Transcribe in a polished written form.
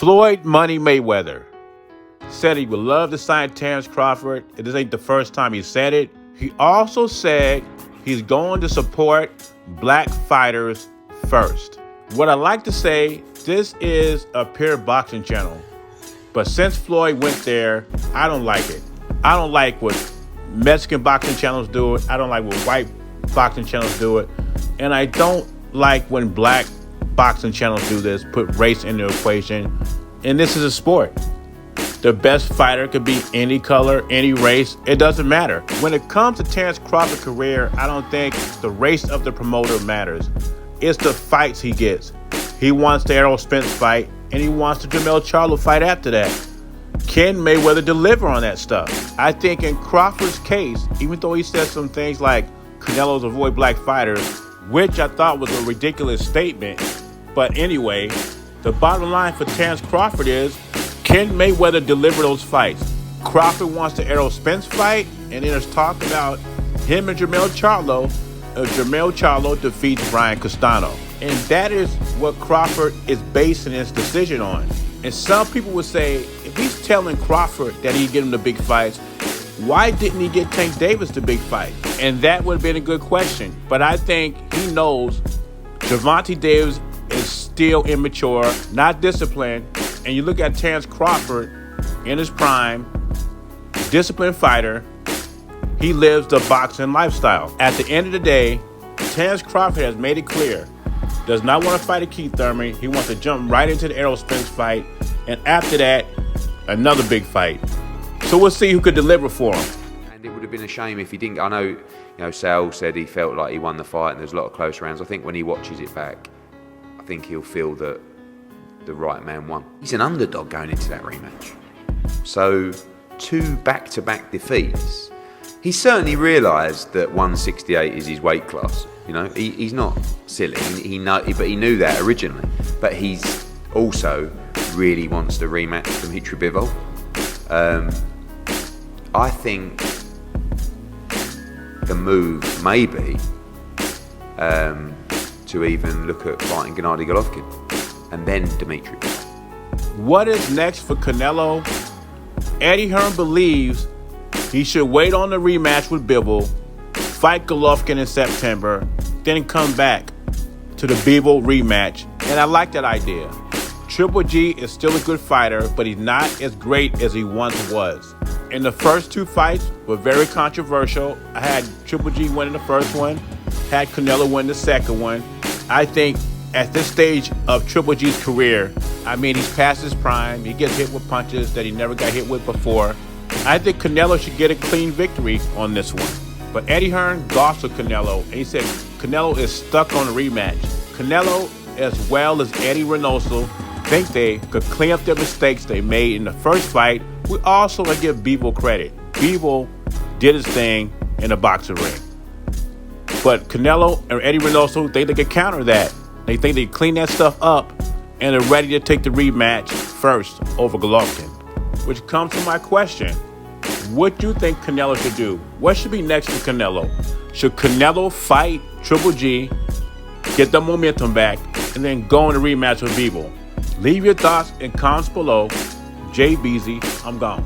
Floyd Money Mayweather said he would love to sign Terrence Crawford. This ain't the first time he said it. He also said he's going to support black fighters first. What I like to say, this is a pure boxing channel. But since Floyd went there, I don't like it. I don't like what Mexican boxing channels do it. I don't like what white boxing channels do it. And I don't like when black boxing channels do this, put race in the equation. And this is a sport. The best fighter could be any color, any race. It doesn't matter. When it comes to Terrence Crawford's career, I don't think the race of the promoter matters. It's the fights he gets. He wants the Errol Spence fight, and he wants the Jermell Charlo fight after that. Can Mayweather deliver on that stuff? I think in Crawford's case, even though he said some things like Canelo's avoid black fighters, which I thought was a ridiculous statement, but anyway, the bottom line for Terrence Crawford is, can Mayweather deliver those fights? Crawford wants the Errol Spence fight, and then there's talk about him and Jermell Charlo. Jermell Charlo defeats Brian Castano. And that is what Crawford is basing his decision on. And some people would say, if he's telling Crawford that he'd get him the big fights, why didn't he get Tank Davis the big fight? And that would have been a good question. But I think he knows Gervonta Davis is still immature, not disciplined. And you look at Terrence Crawford in his prime, disciplined fighter, he lives the boxing lifestyle. At the end of the day, Terrence Crawford has made it clear, does not want to fight a Keith Thurman. He wants to jump right into the Errol Spence fight. And after that, another big fight. So we'll see who could deliver for him. And it would have been a shame if he didn't. I know, Sal said he felt like he won the fight and there's a lot of close rounds. I think when he watches it back, I think he'll feel that the right man won. He's an underdog going into that rematch. So 2 back-to-back defeats. He certainly realised that 168 is his weight class. He's not silly. But he knew that originally. But he's also really wants to rematch Dimitri Bivol. I think the move may be to even look at fighting Gennady Golovkin and then Dimitri. What is next for Canelo? Eddie Hearn believes he should wait on the rematch with Bivol, fight Golovkin in September, then come back to the Bivol rematch. And I like that idea. Triple G is still a good fighter, but he's not as great as he once was. And the first 2 fights were very controversial. I had Triple G winning the first one, had Canelo win the second one. I think at this stage of Triple G's career, he's past his prime. He gets hit with punches that he never got hit with before. I think Canelo should get a clean victory on this one. But Eddie Hearn gossed with Canelo, and he said Canelo is stuck on a rematch. Canelo, as well as Eddie Reynoso, think they could clean up their mistakes they made in the first fight. We also want to give Bivol credit. Bivol did his thing in the boxing ring. But Canelo and Eddie Reynoso think they could counter that. They think they clean that stuff up, and they're ready to take the rematch first over Golovkin. Which comes to my question. What do you think Canelo should do? What should be next for Canelo? Should Canelo fight Triple G, get the momentum back, and then go in a rematch with Bivol? Leave your thoughts in comments below. Jay Beasy, I'm gone.